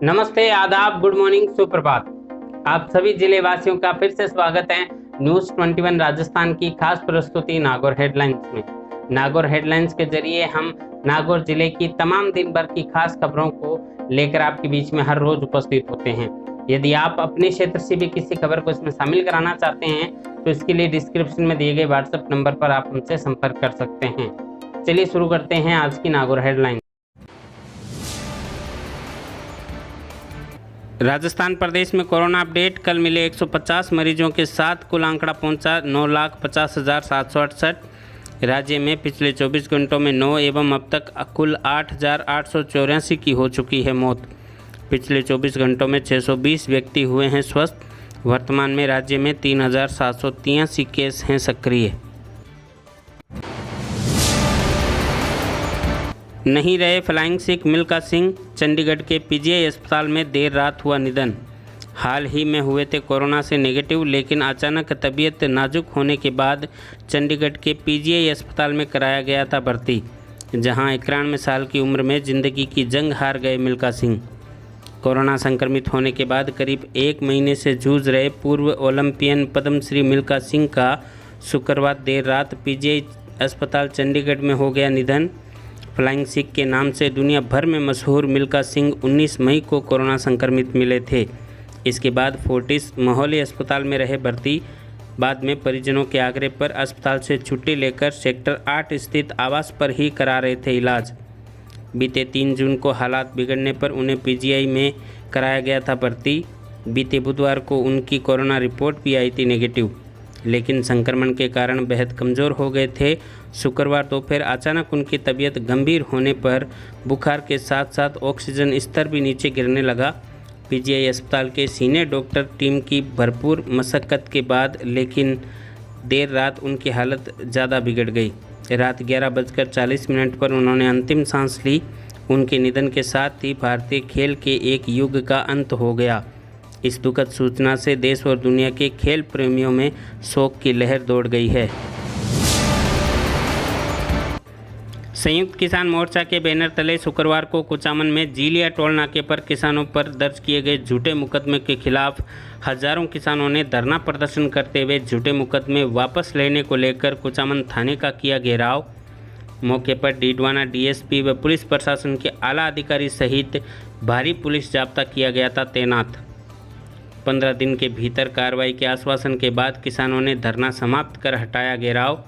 नमस्ते, आदाब, good morning, सुप्रभात। आप सभी जिले वासियों का फिर से स्वागत है न्यूज़ 21 राजस्थान की खास प्रस्तुति नागौर हेडलाइंस में। नागौर हेडलाइंस के जरिए हम नागौर जिले की तमाम दिन भर की खास खबरों को लेकर आपके बीच में हर रोज उपस्थित होते हैं। यदि आप अपने क्षेत्र से भी किसी खबर को इसमें शामिल कराना चाहते हैं तो इसके लिए डिस्क्रिप्शन में दिए गए व्हाट्सएप नंबर पर आप हमसे संपर्क कर सकते हैं। चलिए शुरू करते हैं आज की नागौर हेडलाइन। राजस्थान प्रदेश में कोरोना अपडेट। कल मिले 150 मरीजों के साथ कुल आंकड़ा पहुंचा 9,50,768। राज्य में पिछले 24 घंटों में 9 एवं अब तक कुल 8,884 की हो चुकी है मौत। पिछले 24 घंटों में 620 व्यक्ति हुए हैं स्वस्थ। वर्तमान में राज्य में 3,783 केस हैं सक्रिय। नहीं रहे फ्लाइंग सिख मिल्खा सिंह। चंडीगढ़ के पीजीआई अस्पताल में देर रात हुआ निधन। हाल ही में हुए थे कोरोना से नेगेटिव, लेकिन अचानक तबीयत नाजुक होने के बाद चंडीगढ़ के पीजीआई अस्पताल में कराया गया था भर्ती, जहां 91 साल की उम्र में जिंदगी की जंग हार गए मिल्खा सिंह। कोरोना संक्रमित होने के बाद करीब 1 महीने से जूझ रहे पूर्व ओलंपियन पद्मश्री मिल्खा सिंह का शुक्रवार देर रात पीजीआई अस्पताल चंडीगढ़ में हो गया निधन। फ्लाइंग सिख के नाम से दुनिया भर में मशहूर मिल्खा सिंह 19 मई को कोरोना संक्रमित मिले थे। इसके बाद फोर्टिस मोहाली अस्पताल में रहे भर्ती। बाद में परिजनों के आग्रह पर अस्पताल से छुट्टी लेकर सेक्टर 8 स्थित आवास पर ही करा रहे थे इलाज। बीते 3 जून को हालात बिगड़ने पर उन्हें पीजीआई में कराया गया था भर्ती। बीते बुधवार को उनकी कोरोना रिपोर्ट भी आई थी नेगेटिव, लेकिन संक्रमण के कारण बेहद कमज़ोर हो गए थे। शुक्रवार दोपहर अचानक उनकी तबीयत गंभीर होने पर बुखार के साथ साथ ऑक्सीजन स्तर भी नीचे गिरने लगा। पीजीआई अस्पताल के सीनियर डॉक्टर टीम की भरपूर मशक्क़त के बाद लेकिन देर रात उनकी हालत ज़्यादा बिगड़ गई। रात 11:40 पर उन्होंने अंतिम सांस ली। उनके निधन के साथ ही भारतीय खेल के एक युग का अंत हो गया। इस दुखद सूचना से देश और दुनिया के खेल प्रेमियों में शोक की लहर दौड़ गई है। संयुक्त किसान मोर्चा के बैनर तले शुक्रवार को कुचामन में जीलिया टोल नाके पर किसानों पर दर्ज किए गए झूठे मुकदमे के खिलाफ हजारों किसानों ने धरना प्रदर्शन करते हुए झूठे मुकदमे वापस लेने को लेकर कुचामन थाने का किया घेराव। मौके पर डीडवाना डीएसपी व पुलिस प्रशासन के आला अधिकारी सहित भारी पुलिस जाब्ता किया गया था तैनात। 15 दिन के भीतर कार्रवाई के आश्वासन के बाद किसानों ने धरना समाप्त कर हटाया घेराव।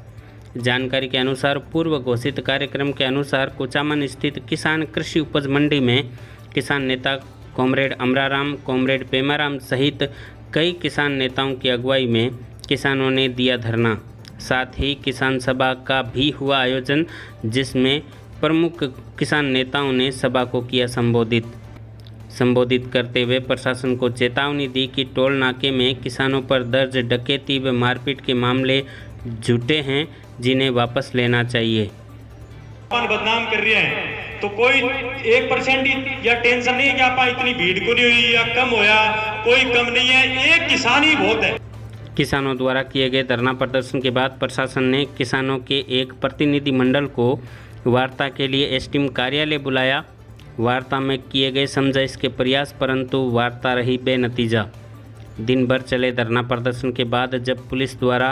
जानकारी के अनुसार पूर्व घोषित कार्यक्रम के अनुसार कुचामन स्थित किसान कृषि उपज मंडी में किसान नेता कॉमरेड अमराराम, कॉमरेड पेमाराम सहित कई किसान नेताओं की अगुवाई में किसानों ने दिया धरना। साथ ही किसान सभा का भी हुआ आयोजन, जिसमें प्रमुख किसान नेताओं ने सभा को किया संबोधित करते हुए प्रशासन को चेतावनी दी कि टोल नाके में किसानों पर दर्ज डकैती व मारपीट के मामले झूठे हैं, जिन्हें वापस लेना चाहिए। बदनाम कर रहे हैं तो कोई 1% या टेंशन नहीं है कि आप इतनी भीड़ को नहीं हुई या कम होया, कोई कम नहीं है, एक किसान ही बहुत है। किसानों द्वारा किए गए धरना प्रदर्शन के बाद प्रशासन ने किसानों के एक प्रतिनिधि मंडल को वार्ता के लिए एसडीएम कार्यालय बुलाया। वार्ता में किए गए समझाइश के प्रयास, परंतु वार्ता रही बेनतीजा। दिन भर चले धरना प्रदर्शन के बाद जब पुलिस द्वारा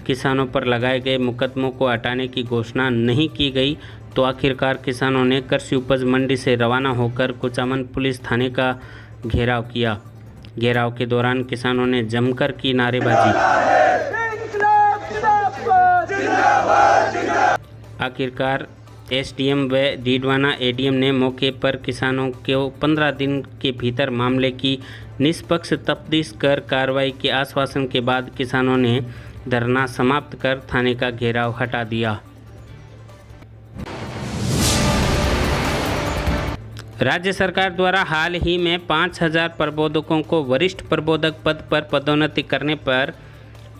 किसानों पर लगाए गए मुकदमों को हटाने की घोषणा नहीं की गई तो आखिरकार किसानों ने कृषि उपज मंडी से रवाना होकर कुचामन पुलिस थाने का घेराव किया। घेराव के दौरान किसानों ने जमकर की नारेबाजी। आखिरकार एसडीएम व डीडवाना एडीएम ने मौके पर किसानों को 15 दिन के भीतर मामले की निष्पक्ष तफ्तीश कर कार्रवाई के आश्वासन के बाद किसानों ने धरना समाप्त कर थाने का घेराव हटा दिया। राज्य सरकार द्वारा हाल ही में 5,000 प्रबोधकों को वरिष्ठ प्रबोधक पद पर पदोन्नति करने पर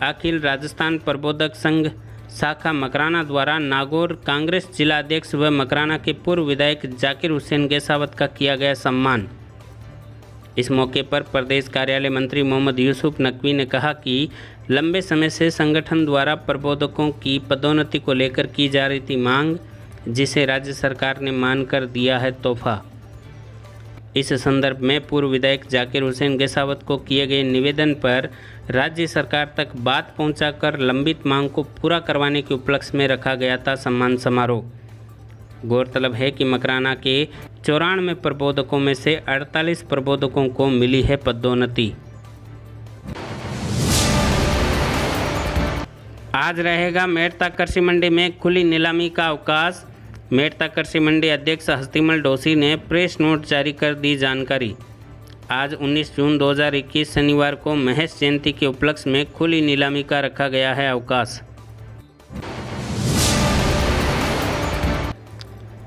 अखिल राजस्थान प्रबोधक संघ शाखा मकराना द्वारा नागौर कांग्रेस जिला अध्यक्ष व मकराना के पूर्व विधायक जाकिर हुसैन गेसावत का किया गया सम्मान। इस मौके पर प्रदेश कार्यालय मंत्री मोहम्मद यूसुफ नकवी ने कहा कि लंबे समय से संगठन द्वारा प्रबोधकों की पदोन्नति को लेकर की जा रही थी मांग, जिसे राज्य सरकार ने मानकर दिया है तोहफा। इस संदर्भ में पूर्व विधायक जाकिर हुसैन गेसावत को किए गए निवेदन पर राज्य सरकार तक बात पहुंचाकर लंबित मांग को पूरा करवाने के उपलक्ष्य में रखा गया था सम्मान समारोह। गौरतलब है कि मकराना के 94 प्रबोधकों में से 48 प्रबोधकों को मिली है पदोन्नति। आज रहेगा मेड़ता कृषि मंडी में खुली नीलामी का अवकाश। मेड़ता कृषि मंडी अध्यक्ष हस्तिमल डोसी ने प्रेस नोट जारी कर दी जानकारी। आज 19 जून 2021 शनिवार को महेश जयंती के उपलक्ष्य में खुली नीलामी का रखा गया है अवकाश।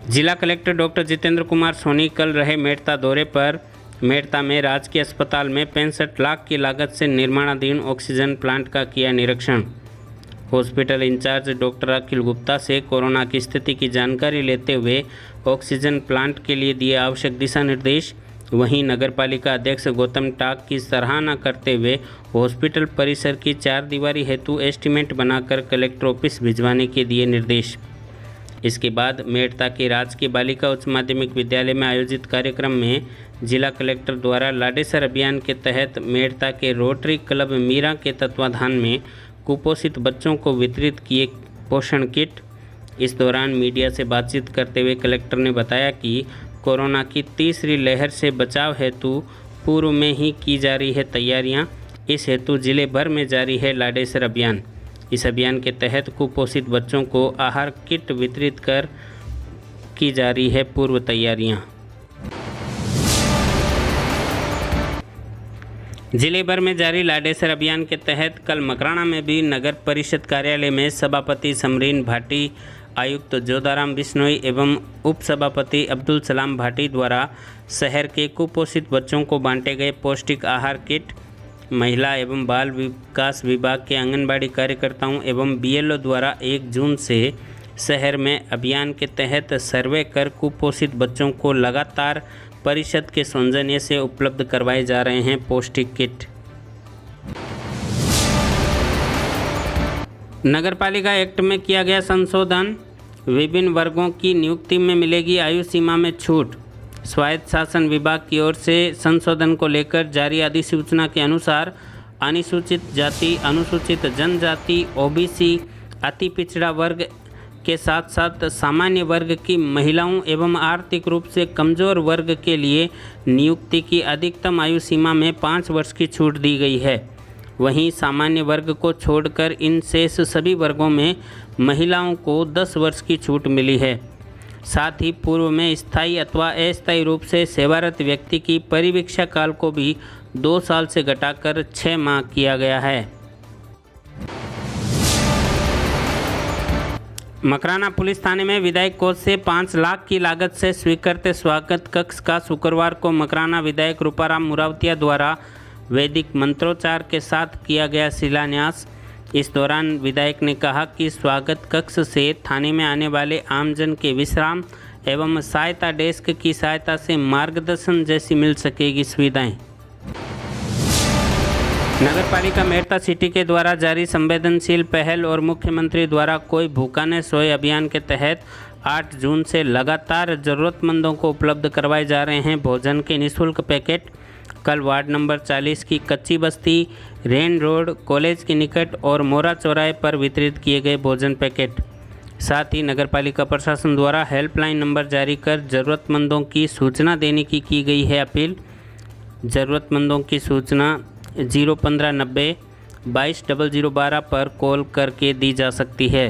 जिला कलेक्टर डॉक्टर जितेंद्र कुमार सोनी कल रहे मेड़ता दौरे पर। मेड़ता में राजकीय अस्पताल में 65 लाख की लागत से निर्माणाधीन ऑक्सीजन प्लांट का किया निरीक्षण। हॉस्पिटल इंचार्ज डॉक्टर अखिल गुप्ता से कोरोना की स्थिति की जानकारी लेते हुए ऑक्सीजन प्लांट के लिए दिए आवश्यक दिशा निर्देश। वहीं नगरपालिका अध्यक्ष गौतम टाक की सराहना करते हुए हॉस्पिटल परिसर की 4 दीवारी हेतु एस्टीमेट बनाकर कलेक्टर ऑफिस भिजवाने के दिए निर्देश। इसके बाद मेड़ता के राजकीय बालिका उच्च माध्यमिक विद्यालय में आयोजित कार्यक्रम में जिला कलेक्टर द्वारा लाडेसर अभियान के तहत मेड़ता के रोटरी क्लब मीरा के तत्वाधान में कुपोषित बच्चों को वितरित किए पोषण किट। इस दौरान मीडिया से बातचीत करते हुए कलेक्टर ने बताया कि कोरोना की तीसरी लहर से बचाव हेतु पूर्व में ही की जा रही है तैयारियां। इस हेतु जिले भर में जारी है लाडेसर अभियान। इस अभियान के तहत कुपोषित बच्चों को आहार किट वितरित कर की जा रही है पूर्व तैयारियां। जिले भर में जारी लाडेसर अभियान के तहत कल मकराना में भी नगर परिषद कार्यालय में सभापति समरीन भाटी, आयुक्त जोधाराम बिश्नोई एवं उप सभापति अब्दुल सलाम भाटी द्वारा शहर के कुपोषित बच्चों को बांटे गए पौष्टिक आहार किट। महिला एवं बाल विकास विभाग के आंगनबाड़ी कार्यकर्ताओं एवं बीएलओ द्वारा 1 जून से शहर में अभियान के तहत सर्वे कर कुपोषित बच्चों को लगातार परिषद के सौजन्य से उपलब्ध करवाए जा रहे हैं पौष्टिक किट। नगरपालिका एक्ट में किया गया संशोधन। विभिन्न वर्गों की नियुक्ति में मिलेगी आयु सीमा में छूट। स्वायत्त शासन विभाग की ओर से संशोधन को लेकर जारी अधिसूचना के अनुसार अनुसूचित जाति, अनुसूचित जनजाति, ओबीसी, अति पिछड़ा वर्ग के साथ साथ सामान्य वर्ग की महिलाओं एवं आर्थिक रूप से कमज़ोर वर्ग के लिए नियुक्ति की अधिकतम आयु सीमा में 5 वर्ष की छूट दी गई है। वहीं सामान्य वर्ग को छोड़कर इन शेष सभी वर्गों में महिलाओं को 10 वर्ष की छूट मिली है। साथ ही पूर्व में स्थायी अथवा अस्थायी रूप से सेवारत व्यक्ति की परिवीक्षा काल को भी 2 साल से घटाकर 6 माह किया गया है। मकराना पुलिस थाने में विधायक कोष से 5 लाख की लागत से स्वीकृत स्वागत कक्ष का शुक्रवार को मकराना विधायक रूपाराम मुरावतिया द्वारा वैदिक मंत्रोच्चार के साथ किया गया शिलान्यास। इस दौरान विधायक ने कहा कि स्वागत कक्ष से थाने में आने वाले आमजन के विश्राम एवं सहायता डेस्क की सहायता से मार्गदर्शन जैसी मिल सकेगी सुविधाएं। नगरपालिका मेड़ता सिटी के द्वारा जारी संवेदनशील पहल और मुख्यमंत्री द्वारा कोई भूखा न सोए अभियान के तहत 8 जून से लगातार ज़रूरतमंदों को उपलब्ध करवाए जा रहे हैं भोजन के निःशुल्क पैकेट। कल वार्ड नंबर 40 की कच्ची बस्ती, रेन रोड, कॉलेज के निकट और मोरा चौराहे पर वितरित किए गए भोजन पैकेट। साथ ही नगरपालिका प्रशासन द्वारा हेल्पलाइन नंबर जारी कर ज़रूरतमंदों की सूचना देने की गई है अपील। ज़रूरतमंदों की सूचना 01590 220012 पर कॉल करके दी जा सकती है।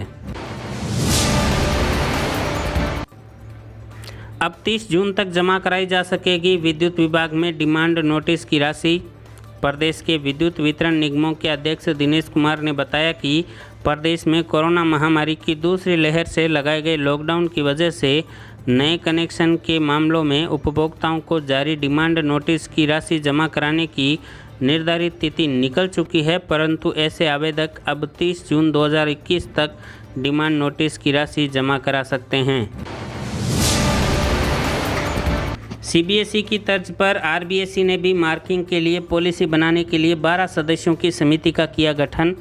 अब 30 जून तक जमा कराई जा सकेगी विद्युत विभाग में डिमांड नोटिस की राशि। प्रदेश के विद्युत वितरण निगमों के अध्यक्ष दिनेश कुमार ने बताया कि प्रदेश में कोरोना महामारी की दूसरी लहर से लगाए गए लॉकडाउन की वजह से नए कनेक्शन के मामलों में उपभोक्ताओं को जारी डिमांड नोटिस की राशि जमा कराने की निर्धारित तिथि निकल चुकी है, परंतु ऐसे आवेदक अब 30 जून 2021 तक डिमांड नोटिस की राशि जमा करा सकते हैं। सीबीएसई की तर्ज पर आरबीएसई ने भी मार्किंग के लिए पॉलिसी बनाने के लिए 12 सदस्यों की समिति का किया गठन।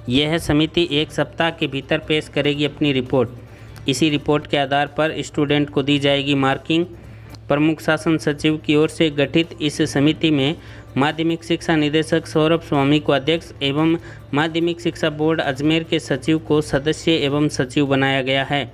यह समिति 1 सप्ताह के भीतर पेश करेगी अपनी रिपोर्ट। इसी रिपोर्ट के आधार पर स्टूडेंट को दी जाएगी मार्किंग। प्रमुख शासन सचिव की ओर से गठित इस समिति में माध्यमिक शिक्षा निदेशक सौरभ स्वामी को अध्यक्ष एवं माध्यमिक शिक्षा बोर्ड अजमेर के सचिव को सदस्य एवं सचिव बनाया गया है।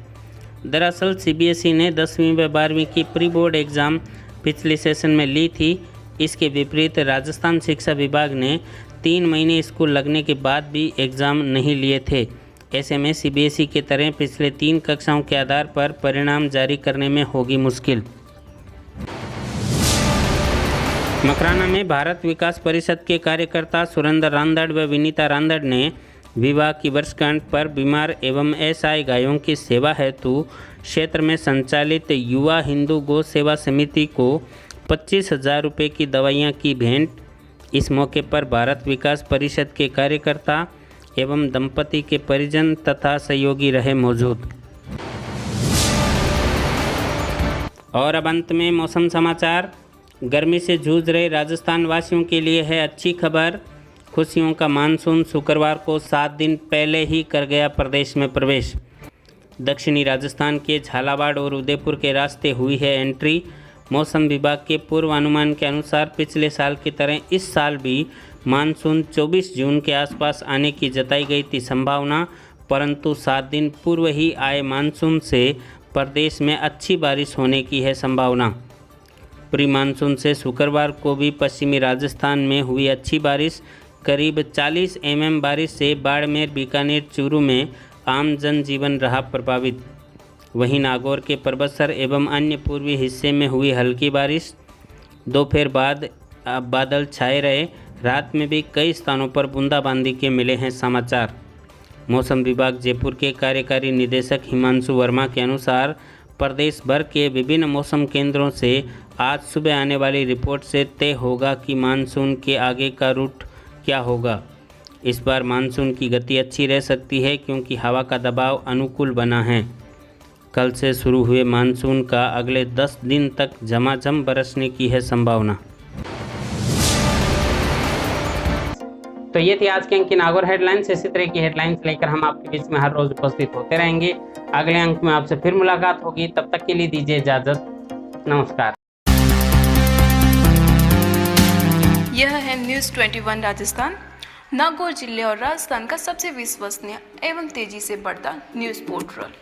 दरअसल सीबीएसई ने 10वीं व 12वीं की प्री बोर्ड एग्ज़ाम पिछले सेशन में ली थी। इसके विपरीत राजस्थान शिक्षा विभाग ने 3 महीने स्कूल लगने के बाद भी एग्ज़ाम नहीं लिए थे। ऐसे में सीबीएसई की तरह पिछले 3 कक्षाओं के आधार पर परिणाम जारी करने में होगी मुश्किल। मकराना में भारत विकास परिषद के कार्यकर्ता सुरेंद्र रांदड़ व विनीता रांदड़ ने विवाह की वर्षगांठ पर बीमार एवं असहाय गायों की सेवा हेतु क्षेत्र में संचालित युवा हिंदू गौ सेवा समिति को 25,000 रुपये की दवाइयाँ की भेंट। इस मौके पर भारत विकास परिषद के कार्यकर्ता एवं दंपति के परिजन तथा सहयोगी रहे मौजूद। और अब अंत में मौसम समाचार। गर्मी से जूझ रहे राजस्थान वासियों के लिए है अच्छी खबर। खुशियों का मानसून शुक्रवार को 7 दिन पहले ही कर गया प्रदेश में प्रवेश। दक्षिणी राजस्थान के झालावाड़ और उदयपुर के रास्ते हुई है एंट्री। मौसम विभाग के पूर्वानुमान के अनुसार पिछले साल की तरह इस साल भी मानसून 24 जून के आसपास आने की जताई गई थी संभावना, परंतु 7 दिन पूर्व ही आए मानसून से प्रदेश में अच्छी बारिश होने की है संभावना। प्री मानसून से शुक्रवार को भी पश्चिमी राजस्थान में हुई अच्छी बारिश। करीब 40 mm बारिश से बाड़मेर, बीकानेर, चूरू में आम जनजीवन रहा प्रभावित। वहीं नागौर के परबतसर एवं अन्य पूर्वी हिस्से में हुई हल्की बारिश। दोपहर बाद बादल छाए रहे। रात में भी कई स्थानों पर बूंदाबांदी के मिले हैं समाचार। मौसम विभाग जयपुर के कार्यकारी निदेशक हिमांशु वर्मा के अनुसार प्रदेश भर के विभिन्न मौसम केंद्रों से आज सुबह आने वाली रिपोर्ट से तय होगा कि मानसून के आगे का रूट क्या होगा। इस बार मानसून की गति अच्छी रह सकती है क्योंकि हवा का दबाव अनुकूल बना है। कल से शुरू हुए मानसून का अगले 10 दिन तक झमाझम बरसने की है संभावना। तो ये थी आज के अंक की नागौर हेडलाइंस। इसी तरह की हेडलाइंस लेकर हम आपके बीच में हर रोज उपस्थित होते रहेंगे। अगले अंक में आपसे फिर मुलाकात होगी, तब तक के लिए दीजिए इजाजत। नमस्कार। यह है न्यूज़ 21 राजस्थान, नागौर जिले और राजस्थान का सबसे विश्वसनीय एवं तेजी से बढ़ता न्यूज़ पोर्टल।